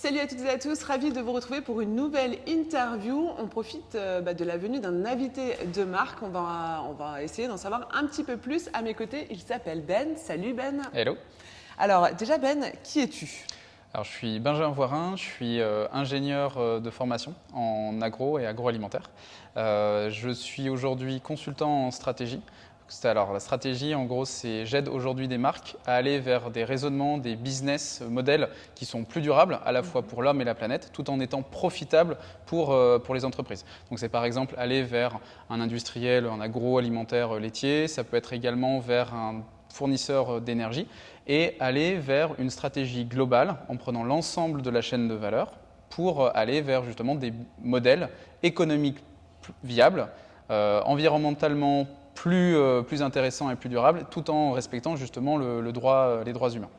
Salut à toutes et à tous, ravi de vous retrouver pour une nouvelle interview. On profite de la venue d'un invité de marque. On va essayer d'en savoir un petit peu plus. À mes côtés, il s'appelle Ben. Salut Ben. Hello. Alors déjà Ben, qui es-tu? Alors, je suis Benjamin Voirin, je suis ingénieur de formation en agro et agroalimentaire. Je suis aujourd'hui consultant en stratégie. Alors, la stratégie, en gros, c'est j'aide aujourd'hui des marques à aller vers des raisonnements, des business models qui sont plus durables, à la fois pour l'homme et la planète, tout en étant profitables pour les entreprises. Donc, c'est par exemple aller vers un industriel, un agroalimentaire laitier. Ça peut être également vers un fournisseur d'énergie et aller vers une stratégie globale en prenant l'ensemble de la chaîne de valeur pour aller vers justement des modèles économiques viables, environnementalement plus intéressants et plus durables, tout en respectant justement les droits humains.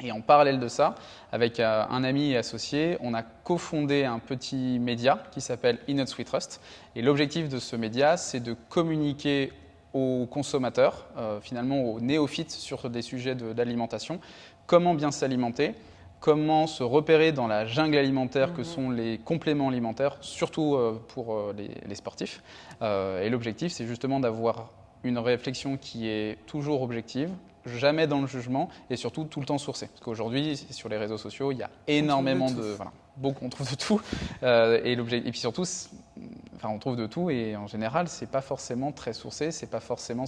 Et en parallèle de ça, avec un ami et associé, on a cofondé un petit média qui s'appelle Innot We Trust. Et l'objectif de ce média, c'est de communiquer aux consommateurs, finalement aux néophytes sur des sujets d'alimentation, comment bien s'alimenter, comment se repérer dans la jungle alimentaire que sont les compléments alimentaires, surtout pour les sportifs. Et l'objectif, c'est justement d'avoir une réflexion qui est toujours objective, jamais dans le jugement et surtout tout le temps sourcée. Parce qu'aujourd'hui, sur les réseaux sociaux, il y a énormément on trouve de tout. Et puis surtout, on trouve de tout et en général, c'est pas forcément très sourcé, c'est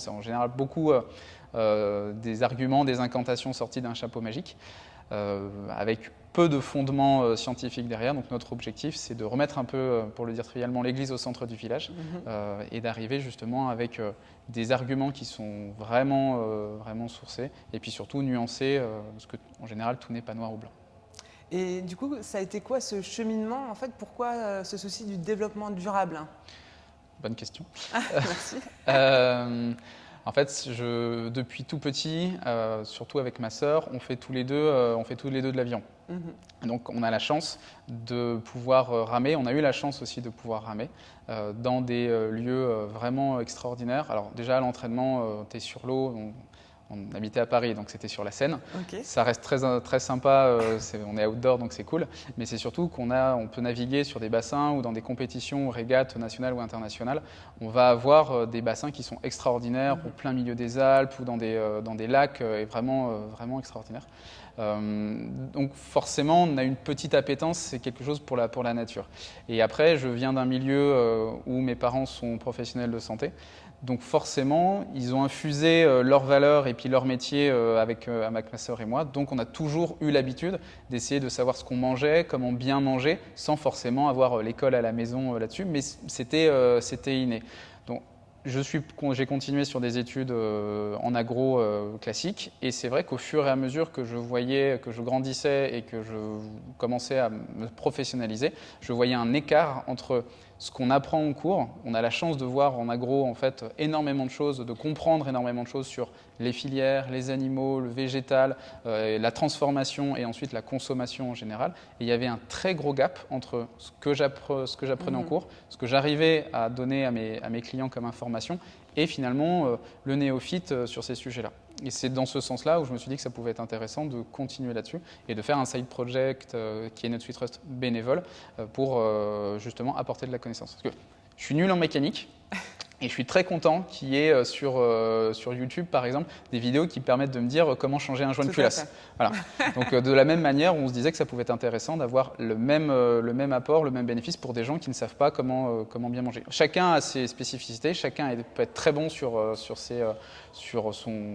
en général beaucoup des arguments, des incantations sorties d'un chapeau magique. Avec peu de fondements scientifiques derrière. Donc notre objectif, c'est de remettre un peu, pour le dire trivialement, l'église au centre du village et d'arriver justement avec des arguments qui sont vraiment sourcés et puis surtout nuancés, parce qu'en général, tout n'est pas noir ou blanc. Et du coup, ça a été quoi ce cheminement en fait? Pourquoi ce souci du développement durable? Bonne question. Merci. En fait, depuis tout petit, surtout avec ma sœur, on fait tous les deux de l'avion. Donc, on a la chance de pouvoir ramer. On a eu la chance aussi de pouvoir ramer dans des lieux vraiment extraordinaires. Alors, déjà, à l'entraînement, tu es sur l'eau. On habitait à Paris, donc c'était sur la Seine. Okay. Ça reste très sympa, on est outdoor, donc c'est cool. Mais c'est surtout on peut naviguer sur des bassins ou dans des compétitions, régates nationales ou internationales. On va avoir des bassins qui sont extraordinaires, au plein milieu des Alpes ou dans des lacs, et vraiment extraordinaires. Donc forcément, on a une petite appétence, c'est quelque chose pour la nature. Et après, je viens d'un milieu où mes parents sont professionnels de santé. Donc forcément, ils ont infusé leurs valeurs et puis leur métier avec ma sœur et moi. Donc on a toujours eu l'habitude d'essayer de savoir ce qu'on mangeait, comment bien manger, sans forcément avoir l'école à la maison là-dessus, mais c'était inné. Donc j'ai continué sur des études en agro classique, et c'est vrai qu'au fur et à mesure que je voyais, que je grandissais et que je commençais à me professionnaliser, je voyais un écart entre ce qu'on apprend en cours. On a la chance de voir en agro en fait énormément de choses, de comprendre énormément de choses sur les filières, les animaux, le végétal, la transformation et ensuite la consommation en général. Et il y avait un très gros gap entre ce que j'apprenais en cours, ce que j'arrivais à donner à mes clients comme information et finalement le néophyte sur ces sujets-là. Et c'est dans ce sens-là où je me suis dit que ça pouvait être intéressant de continuer là-dessus et de faire un side project qui est Innot We Trust bénévole pour justement apporter de la connaissance. Parce que je suis nul en mécanique et je suis très content qu'il y ait sur YouTube, par exemple, des vidéos qui permettent de me dire comment changer un joint de culasse. Voilà. Donc de la même manière, on se disait que ça pouvait être intéressant d'avoir le même apport, le même bénéfice pour des gens qui ne savent pas comment bien manger. Chacun a ses spécificités, chacun peut être très bon sur son...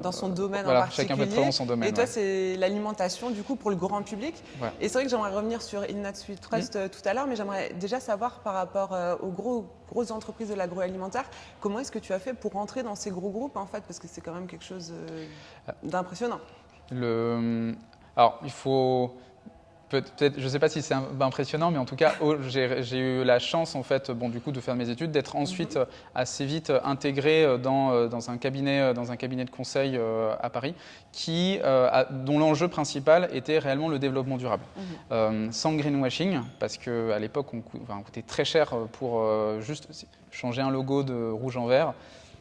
Dans son domaine voilà, en particulier. chacun peut être très dans son domaine. Et toi, c'est l'alimentation, du coup, pour le grand public. Ouais. Et c'est vrai que j'aimerais revenir sur Innot We Trust tout à l'heure, mais j'aimerais déjà savoir par rapport aux grosses entreprises de l'agroalimentaire, comment est-ce que tu as fait pour rentrer dans ces gros groupes, en fait, parce que c'est quand même quelque chose d'impressionnant. Alors, il faut... Peut-être, je ne sais pas si c'est impressionnant, mais en tout cas, j'ai eu la chance, en fait, de faire mes études, d'être ensuite assez vite intégré dans un cabinet de conseil à Paris, dont l'enjeu principal était réellement le développement durable. Sans greenwashing, parce qu'à l'époque, on coûtait très cher pour juste changer un logo de rouge en vert.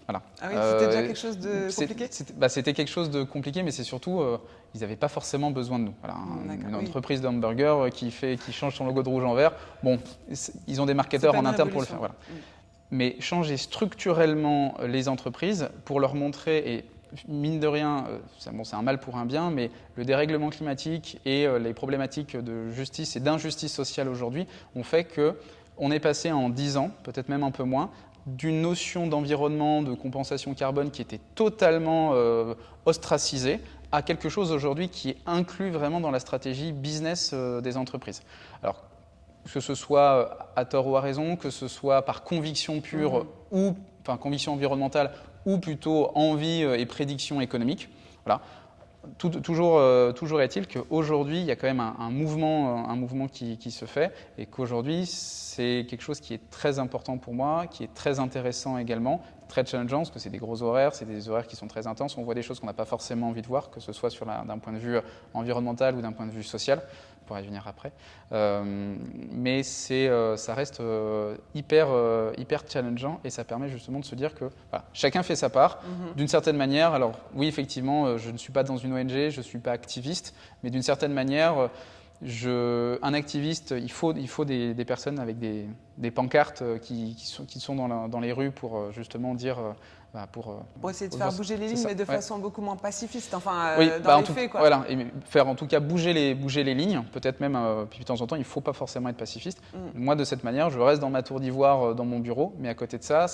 Voilà. Ah oui, c'était déjà quelque chose de compliqué? C'était quelque chose de compliqué, mais c'est surtout, ils n'avaient pas forcément besoin de nous. Voilà, une entreprise d'hamburger qui change son logo de rouge en vert, bon, ils ont des marketeurs en interne pour le faire. Voilà. Mais changer structurellement les entreprises pour leur montrer, et mine de rien, c'est un mal pour un bien, mais le dérèglement climatique et les problématiques de justice et d'injustice sociale aujourd'hui ont fait qu'on est passé en 10 ans, peut-être même un peu moins, d'une notion d'environnement, de compensation carbone qui était totalement ostracisée à quelque chose aujourd'hui qui est inclus vraiment dans la stratégie business des entreprises. Alors, que ce soit à tort ou à raison, que ce soit par conviction pure ou enfin conviction environnementale ou plutôt envie et prédiction économique. Voilà. Toujours est-il qu'aujourd'hui, il y a quand même un mouvement qui se fait et qu'aujourd'hui, c'est quelque chose qui est très important pour moi, qui est très intéressant également, très challengeant, parce que c'est des gros horaires, c'est des horaires qui sont très intenses. On voit des choses qu'on n'a pas forcément envie de voir, que ce soit d'un point de vue environnemental ou d'un point de vue social. On pourra y venir après. Mais ça reste hyper challengeant et ça permet justement de se dire que voilà, chacun fait sa part d'une certaine manière. Alors oui, effectivement, je ne suis pas dans une ONG, je ne suis pas activiste, mais d'une certaine manière, un activiste, il faut des personnes avec des pancartes qui sont dans les rues pour justement dire… Pour essayer de faire bouger les lignes, mais de façon beaucoup moins pacifiste, enfin oui, dans les faits, quoi. Voilà, et faire en tout cas bouger les lignes, peut-être même, puis de temps en temps, il ne faut pas forcément être pacifiste. Moi, de cette manière, je reste dans ma tour d'ivoire, dans mon bureau, mais à côté de ça,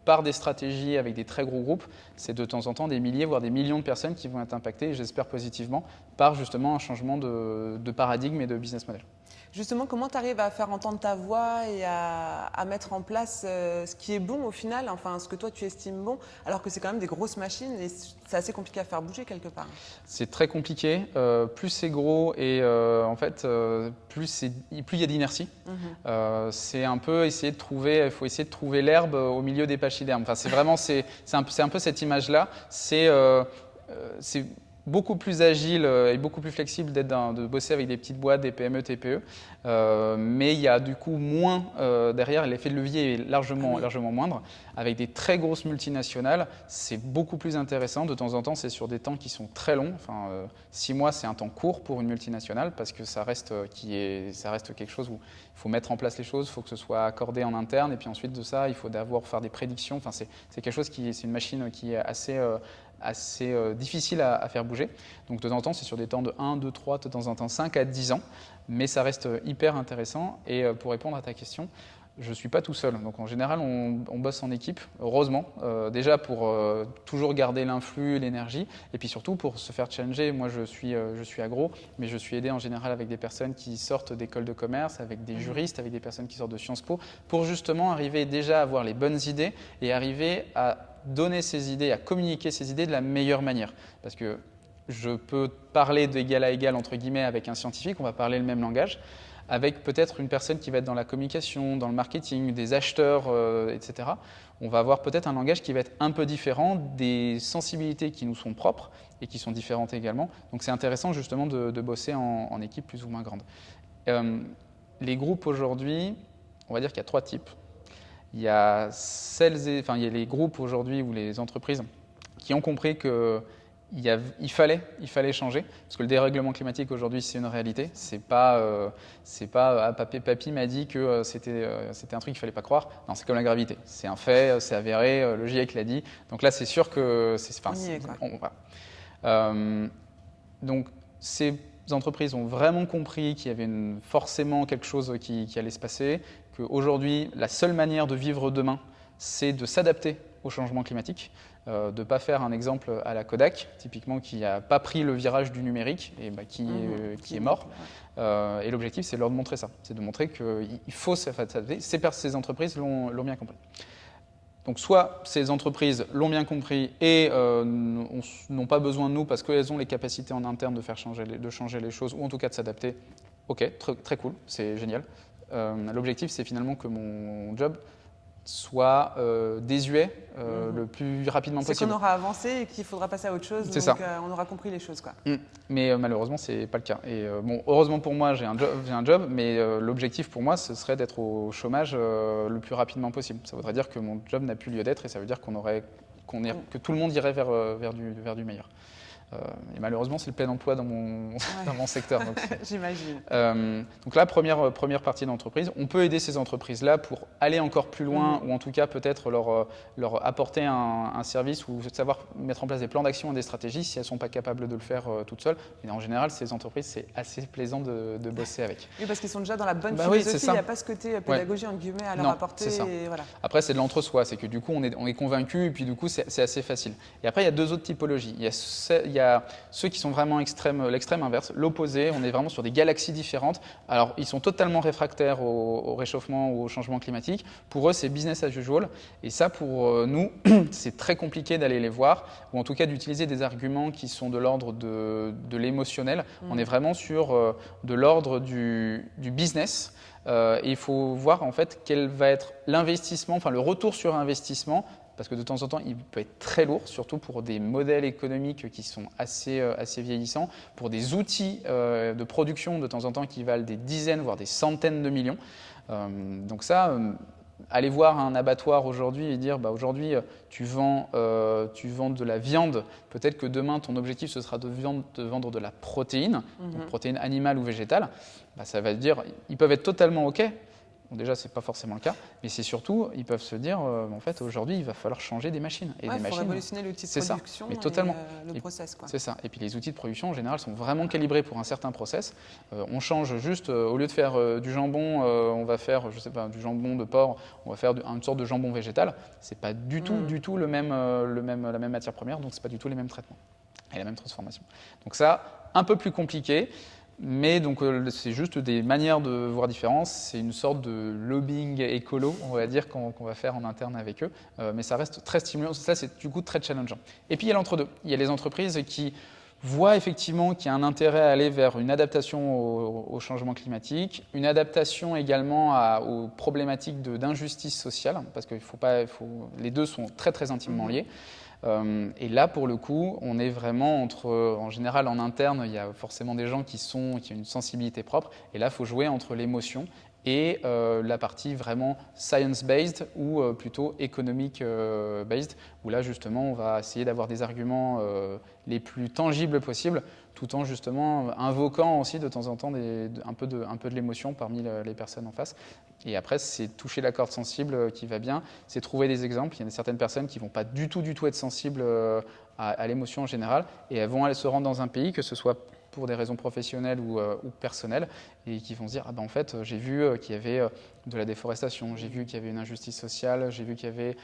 par des stratégies avec des très gros groupes, c'est de temps en temps des milliers, voire des millions de personnes qui vont être impactées, j'espère positivement, par justement un changement de paradigme et de business model. Justement, comment tu arrives à faire entendre ta voix et à mettre en place ce qui est bon au final, enfin ce que toi tu estimes bon, alors que c'est quand même des grosses machines et c'est assez compliqué à faire bouger quelque part. C'est très compliqué, plus c'est gros et en fait plus il y a d'inertie. C'est un peu il faut essayer de trouver l'herbe au milieu des pachydermes. Enfin, c'est un peu cette image-là. C'est beaucoup plus agile et beaucoup plus flexible de bosser avec des petites boîtes, des PME, TPE, mais il y a du coup moins derrière, l'effet de levier est largement moindre. Avec des très grosses multinationales, c'est beaucoup plus intéressant. De temps en temps, c'est sur des temps qui sont très longs. Enfin, 6 mois, c'est un temps court pour une multinationale parce que ça reste quelque chose où il faut mettre en place les choses, il faut que ce soit accordé en interne et puis ensuite de ça, il faut faire des prédictions. Enfin, c'est quelque chose c'est une machine qui est assez difficile à faire bouger. Donc de temps en temps, c'est sur des temps de 1, 2, 3, de temps en temps 5 à 10 ans, mais ça reste hyper intéressant. Et pour répondre à ta question, je ne suis pas tout seul. Donc en général, on bosse en équipe, heureusement, déjà pour toujours garder l'influx, l'énergie, et puis surtout pour se faire challenger. Moi, je suis agro, mais je suis aidé en général avec des personnes qui sortent d'écoles de commerce, avec des juristes, avec des personnes qui sortent de Sciences Po, pour justement arriver déjà à avoir les bonnes idées et arriver à donner ces idées, à communiquer ces idées de la meilleure manière. Parce que je peux parler d'égal à égal, entre guillemets, avec un scientifique, on va parler le même langage, avec peut-être une personne qui va être dans la communication, dans le marketing, des acheteurs, etc. On va avoir peut-être un langage qui va être un peu différent, des sensibilités qui nous sont propres et qui sont différentes également. Donc c'est intéressant justement de bosser en équipe plus ou moins grande. Les groupes aujourd'hui, on va dire qu'il y a 3 types. Il y a les groupes aujourd'hui ou les entreprises qui ont compris qu'il fallait changer, parce que le dérèglement climatique aujourd'hui c'est une réalité. C'est pas papy m'a dit que c'était un truc qu'il fallait pas croire. Non, c'est comme la gravité. C'est un fait, c'est avéré. Le GIEC l'a dit. Donc là c'est sûr que donc ces entreprises ont vraiment compris qu'il y avait forcément quelque chose qui allait se passer, qu'aujourd'hui la seule manière de vivre demain c'est de s'adapter au changement climatique, de ne pas faire un exemple à la Kodak, typiquement qui n'a pas pris le virage du numérique et qui est mort. Et l'objectif, c'est de leur montrer ça, c'est de montrer qu'il faut s'adapter. Ces entreprises l'ont bien compris. Donc soit ces entreprises l'ont bien compris et n'ont pas besoin de nous parce qu'elles ont les capacités en interne de changer les choses ou en tout cas de s'adapter. Ok, très cool, c'est génial. L'objectif, c'est finalement que mon job soit désuet le plus rapidement possible. C'est qu'on aura avancé et qu'il faudra passer à autre chose, donc on aura compris les choses, quoi. Mais malheureusement, ce n'est pas le cas. Et bon, heureusement pour moi, j'ai un job, mais l'objectif pour moi, ce serait d'être au chômage le plus rapidement possible. Ça voudrait dire que mon job n'a plus lieu d'être et ça veut dire que tout le monde irait vers du meilleur. Et malheureusement, c'est le plein emploi dans mon secteur. J'imagine. Donc là, première partie d'entreprise, on peut aider ces entreprises-là pour aller encore plus loin ou en tout cas peut-être leur apporter un service ou savoir mettre en place des plans d'action et des stratégies si elles ne sont pas capables de le faire toutes seules. Mais en général, ces entreprises, c'est assez plaisant de bosser avec. Oui, parce qu'ils sont déjà dans la bonne philosophie, il n'y a pas ce côté pédagogie entre guillemets à leur apporter. Et voilà. Après, c'est de l'entre-soi, c'est que du coup, on est convaincu et puis du coup, c'est assez facile. Et après, il y a deux autres typologies. Il y a ceux qui sont vraiment l'extrême inverse, l'opposé, on est vraiment sur des galaxies différentes. Alors, ils sont totalement réfractaires au réchauffement ou au changement climatique. Pour eux, c'est business as usual. Et ça, pour nous, c'est très compliqué d'aller les voir, ou en tout cas d'utiliser des arguments qui sont de l'ordre de l'émotionnel. On est vraiment sur de l'ordre du business. Et il faut voir en fait quel va être l'investissement, enfin le retour sur investissement, parce que de temps en temps, il peut être très lourd, surtout pour des modèles économiques qui sont assez vieillissants, pour des outils de production de temps en temps qui valent des dizaines, voire des centaines de millions. Donc ça, aller voir un abattoir aujourd'hui et dire aujourd'hui tu vends de la viande, peut-être que demain ton objectif ce sera de vendre de la protéine, donc protéine animale ou végétale, ça va dire ils peuvent être totalement OK. Bon, déjà, ce n'est pas forcément le cas, mais c'est surtout, ils peuvent se dire, en fait, aujourd'hui, il va falloir changer des machines. Et il faut révolutionner l'outil de production mais totalement. Et le process. C'est ça. Et puis les outils de production, en général, sont vraiment calibrés pour un certain process. On change juste, au lieu de faire du jambon, on va faire, je sais pas, du jambon de porc, on va faire une sorte de jambon végétal. Ce n'est pas du tout la même matière première, donc ce n'est pas du tout les mêmes traitements et la même transformation. Donc ça, un peu plus compliqué. Mais donc c'est juste des manières de voir différentes. C'est une sorte de lobbying écolo, on va dire, qu'on va faire en interne avec eux. Mais ça reste très stimulant. Ça, c'est du coup très challengeant. Et puis il y a l'entre-deux. Il y a les entreprises qui voient effectivement qu'il y a un intérêt à aller vers une adaptation au changement climatique, une adaptation également aux problématiques d'injustice sociale, parce que les deux sont très très intimement liés. Et là, pour le coup, on est vraiment en général, en interne, il y a forcément des gens qui ont une sensibilité propre. Et là, il faut jouer entre l'émotion et la partie vraiment science-based ou plutôt economic-based, où là, justement, on va essayer d'avoir des arguments les plus tangibles possibles, tout en justement invoquant aussi de temps en temps un peu de l'émotion parmi les personnes en face. Et après, c'est toucher la corde sensible qui va bien, c'est trouver des exemples. Il y a certaines personnes qui ne vont pas du tout être sensibles à l'émotion en général, et elles vont aller se rendre dans un pays, que ce soit pour des raisons professionnelles ou personnelles, et qui vont se dire en fait, j'ai vu qu'il y avait de la déforestation, j'ai vu qu'il y avait une injustice sociale, j'ai vu qu'il y avait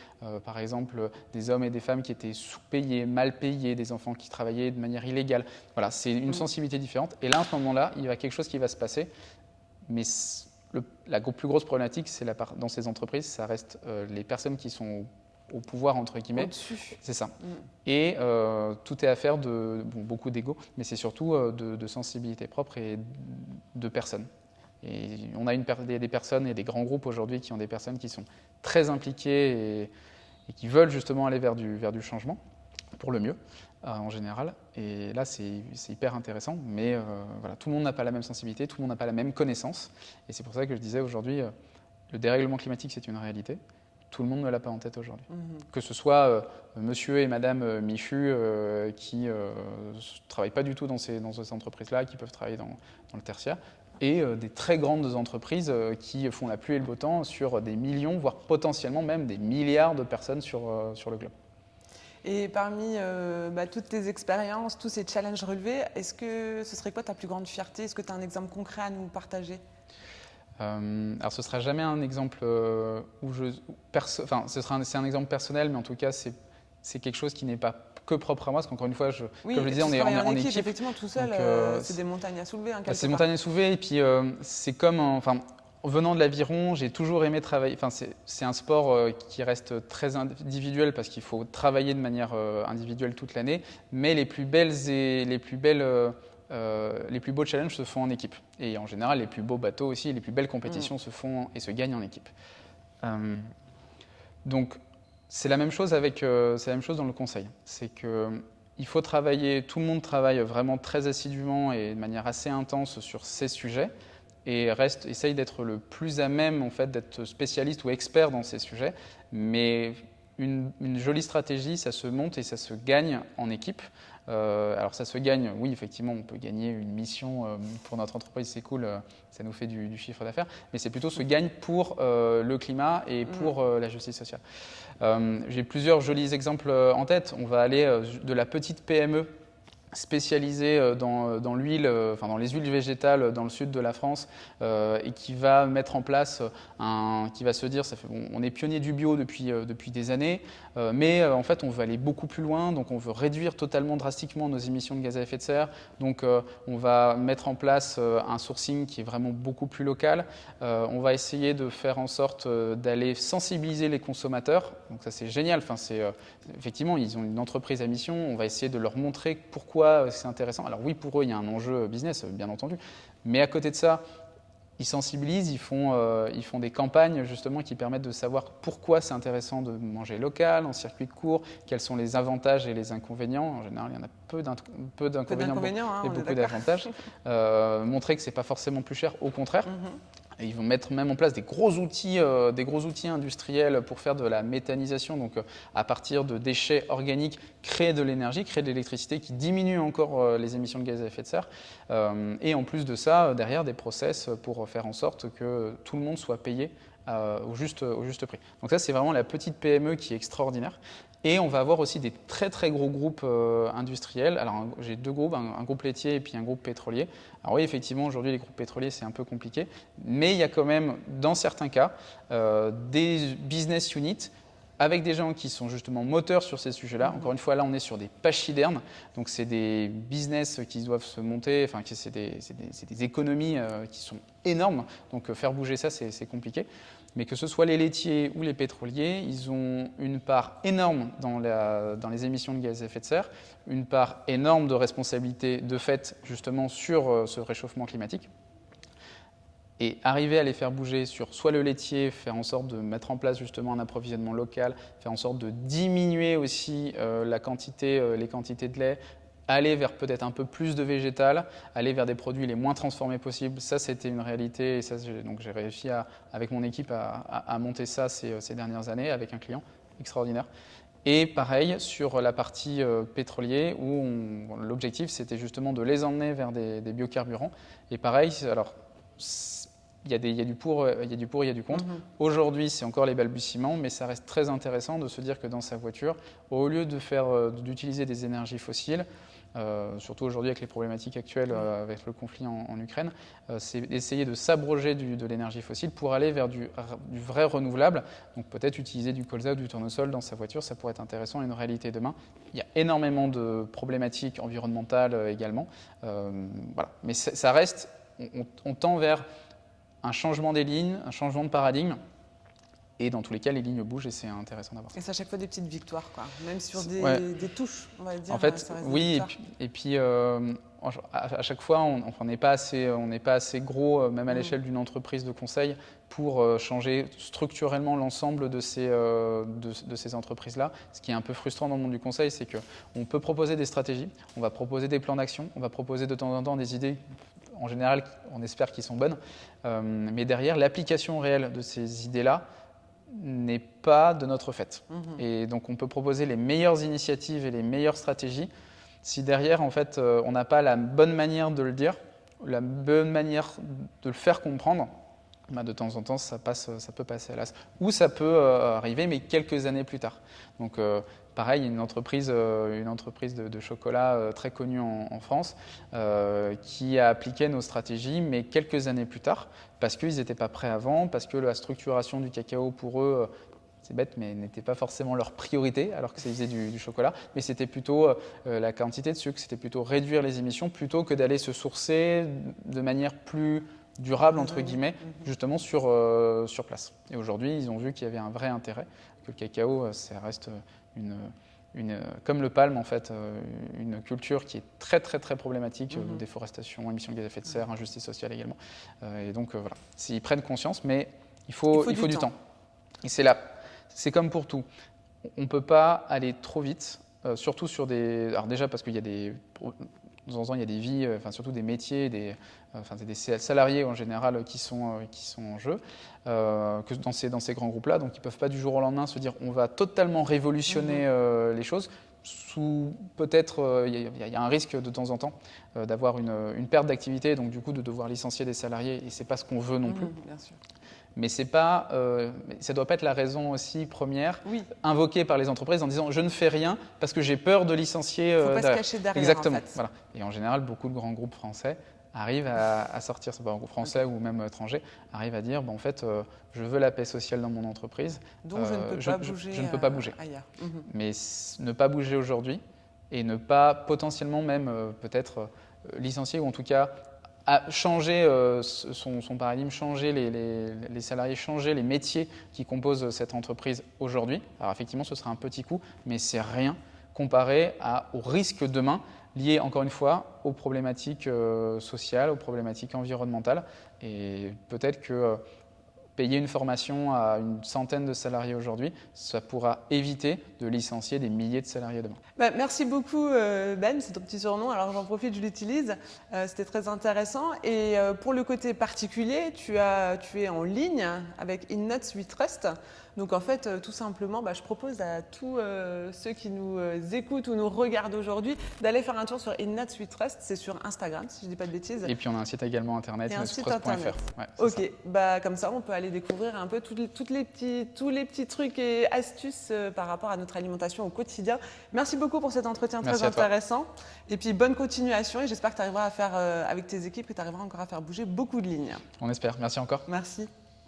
par exemple des hommes et des femmes qui étaient sous-payés, mal payés, des enfants qui travaillaient de manière illégale. Voilà, c'est une sensibilité différente. Et là, à ce moment-là, il y a quelque chose qui va se passer. Mais la plus grosse problématique, dans ces entreprises, ça reste les personnes qui sont au pouvoir, entre guillemets. Au-dessus. C'est ça. Et tout est affaire de beaucoup d'ego, mais c'est surtout de sensibilité propre et de personnes. Et on a des personnes et des grands groupes aujourd'hui qui ont des personnes qui sont très impliquées et qui veulent justement aller vers du changement, pour le mieux, en général. Et là, c'est hyper intéressant, mais voilà, tout le monde n'a pas la même sensibilité, tout le monde n'a pas la même connaissance. Et c'est pour ça que je disais aujourd'hui, le dérèglement climatique, c'est une réalité. Tout le monde ne l'a pas en tête aujourd'hui. Que ce soit monsieur et madame Michu qui ne travaillent pas du tout dans ces entreprises-là, qui peuvent travailler dans le tertiaire, et des très grandes entreprises qui font la pluie et le beau temps sur des millions, voire potentiellement même des milliards de personnes sur le globe. Et parmi toutes tes expériences, tous ces challenges relevés, est-ce que ce serait quoi ta plus grande fierté? Est-ce que tu as un exemple concret à nous partager? Alors ce ne sera jamais un exemple c'est un exemple personnel, mais en tout cas c'est quelque chose qui n'est pas que propre à moi, parce qu'encore une fois, comme je le disais, on est en équipe. Effectivement, tout seul, c'est des montagnes à soulever. C'est des montagnes à soulever, et puis c'est comme, venant de l'aviron, j'ai toujours aimé travailler. C'est un sport qui reste très individuel parce qu'il faut travailler de manière individuelle toute l'année, mais les plus beaux challenges se font en équipe. Et en général, les plus beaux bateaux aussi, les plus belles compétitions se font et se gagnent en équipe. Donc, c'est la même chose c'est la même chose dans le conseil. C'est que il faut travailler, tout le monde travaille vraiment très assidûment et de manière assez intense sur ces sujets et essaye d'être le plus à même en fait, d'être spécialiste ou expert dans ces sujets. Mais une jolie stratégie, ça se monte et ça se gagne en équipe. Alors ça se gagne, oui effectivement on peut gagner une mission pour notre entreprise, c'est cool, ça nous fait du chiffre d'affaires, mais c'est plutôt se gagne pour le climat et pour la justice sociale. J'ai plusieurs jolis exemples en tête. On va aller de la petite PME spécialisée dans l'huile, enfin dans les huiles végétales dans le sud de la France et qui va mettre en place qui va se dire, on est pionnier du bio depuis des années, mais en fait on veut aller beaucoup plus loin, donc on veut réduire totalement drastiquement nos émissions de gaz à effet de serre, donc on va mettre en place un sourcing qui est vraiment beaucoup plus local, on va essayer de faire en sorte d'aller sensibiliser les consommateurs, donc ça c'est génial, effectivement ils ont une entreprise à mission, on va essayer de leur montrer pourquoi c'est intéressant. Alors oui, pour eux, il y a un enjeu business, bien entendu, mais à côté de ça, ils sensibilisent, ils font des campagnes justement qui permettent de savoir pourquoi c'est intéressant de manger local, en circuit de cours, quels sont les avantages et les inconvénients. En général, il y en a peu d'inconvénients hein, et beaucoup d'avantages. Montrer que ce n'est pas forcément plus cher, au contraire. Et ils vont mettre même en place des gros outils industriels pour faire de la méthanisation, donc à partir de déchets organiques, créer de l'énergie, créer de l'électricité qui diminue encore les émissions de gaz à effet de serre. Et en plus de ça, derrière des process pour faire en sorte que tout le monde soit payé au juste prix. Donc ça, c'est vraiment la petite PME qui est extraordinaire. Et on va avoir aussi des très très gros groupes industriels. Alors j'ai deux groupes, un groupe laitier et puis un groupe pétrolier. Alors oui, effectivement, aujourd'hui les groupes pétroliers c'est un peu compliqué, mais il y a quand même, dans certains cas, des business units avec des gens qui sont justement moteurs sur ces sujets-là. Encore une fois, là on est sur des pachydermes, donc c'est des business qui doivent se monter, enfin c'est des économies qui sont énormes, donc faire bouger ça c'est compliqué. Mais que ce soit les laitiers ou les pétroliers, ils ont une part énorme dans les émissions de gaz à effet de serre, une part énorme de responsabilité de fait justement sur ce réchauffement climatique. Et arriver à les faire bouger sur soit le laitier, faire en sorte de mettre en place justement un approvisionnement local, faire en sorte de diminuer aussi les quantités de lait, aller vers peut-être un peu plus de végétal, aller vers des produits les moins transformés possibles. Ça, c'était une réalité. Et ça, donc j'ai réussi avec mon équipe à monter ça ces dernières années avec un client extraordinaire. Et pareil sur la partie pétrolier où l'objectif, c'était justement de les emmener vers des biocarburants. Et pareil, alors il y a du pour, il y a du contre. Aujourd'hui, c'est encore les balbutiements, mais ça reste très intéressant de se dire que dans sa voiture, au lieu d'utiliser des énergies fossiles, surtout aujourd'hui avec les problématiques actuelles avec le conflit en Ukraine, c'est essayer de s'abroger de l'énergie fossile pour aller vers du vrai renouvelable. Donc peut-être utiliser du colza ou du tournesol dans sa voiture, ça pourrait être intéressant et une réalité demain. Il y a énormément de problématiques environnementales également. Voilà. Mais ça reste, on tend vers un changement des lignes, un changement de paradigme. Et dans tous les cas, les lignes bougent et c'est intéressant d'avoir ça. Et c'est à chaque fois des petites victoires, quoi. Même sur des touches, on va dire. En fait, oui. Et puis à chaque fois, on n'est pas assez gros, même à l'échelle d'une entreprise de conseil, pour changer structurellement l'ensemble de ces entreprises-là. Ce qui est un peu frustrant dans le monde du conseil, c'est qu'on peut proposer des stratégies, on va proposer des plans d'action, on va proposer de temps en temps des idées. En général, on espère qu'ils sont bonnes. Mais derrière, l'application réelle de ces idées-là n'est pas de notre fait. Et donc, on peut proposer les meilleures initiatives et les meilleures stratégies. Si derrière, en fait, on n'a pas la bonne manière de le dire, la bonne manière de le faire comprendre, bah, de temps en temps, ça peut passer à l'as. Ou ça peut arriver, mais quelques années plus tard. Donc, pareil, une entreprise de chocolat très connue en France qui a appliqué nos stratégies, mais quelques années plus tard, parce qu'ils n'étaient pas prêts avant, parce que la structuration du cacao pour eux, c'est bête, mais n'était pas forcément leur priorité, alors que ça faisait du chocolat. Mais c'était plutôt la quantité de sucre, c'était plutôt réduire les émissions, plutôt que d'aller se sourcer de manière plus durable, entre guillemets, justement sur place. Et aujourd'hui, ils ont vu qu'il y avait un vrai intérêt, que le cacao, ça reste comme le palme, en fait, une culture qui est très très très problématique, déforestation, émissions de gaz à effet de serre, injustice sociale également. Et donc voilà, ils prennent conscience, mais il faut du temps. Et c'est c'est comme pour tout. On ne peut pas aller trop vite, surtout sur des... Alors déjà parce qu'il y a des... De temps en temps, il y a des vies, surtout des métiers, des salariés en général qui sont en jeu, que dans ces grands groupes-là. Donc ils ne peuvent pas du jour au lendemain se dire on va totalement révolutionner les choses. Peut-être, il y a un risque de temps en temps d'avoir une perte d'activité, donc du coup de devoir licencier des salariés, et ce n'est pas ce qu'on veut non plus. Bien sûr. Mais ça ne doit pas être la raison aussi première invoquée par les entreprises en disant je ne fais rien parce que j'ai peur de licencier. Il ne faut pas se cacher derrière. Exactement. En fait. Voilà. Et en général, beaucoup de grands groupes français arrivent à sortir, c'est pas un groupe français ou même étranger, arrivent à dire en fait, je veux la paix sociale dans mon entreprise. Donc je ne peux pas bouger. Je ne peux pas bouger. Ailleurs. Mais ne pas bouger aujourd'hui et ne pas potentiellement même peut-être licencier ou en tout cas à changer son paradigme, changer les salariés, changer les métiers qui composent cette entreprise aujourd'hui. Alors effectivement, ce sera un petit coup, mais c'est rien comparé au risque demain lié, encore une fois, aux problématiques sociales, aux problématiques environnementales. Et peut-être que payer une formation à une centaine de salariés aujourd'hui, ça pourra éviter de licencier des milliers de salariés demain. Merci beaucoup Ben, c'est ton petit surnom, alors j'en profite, je l'utilise, c'était très intéressant. Et pour le côté particulier, tu es en ligne avec InNotes We Trust. Donc en fait, tout simplement, je propose à tous ceux qui nous écoutent ou nous regardent aujourd'hui d'aller faire un tour sur InNotes We Trust, c'est sur Instagram si je ne dis pas de bêtises. Et puis on a un site également internet, noteswetrust.fr. Ouais, ok, comme ça on peut aller découvrir un peu tous les petits trucs et astuces par rapport à notre alimentation au quotidien. Merci beaucoup pour cet entretien très intéressant. Et puis bonne continuation et j'espère que tu arriveras à faire avec tes équipes et tu arriveras encore à faire bouger beaucoup de lignes. On espère, merci encore. Merci.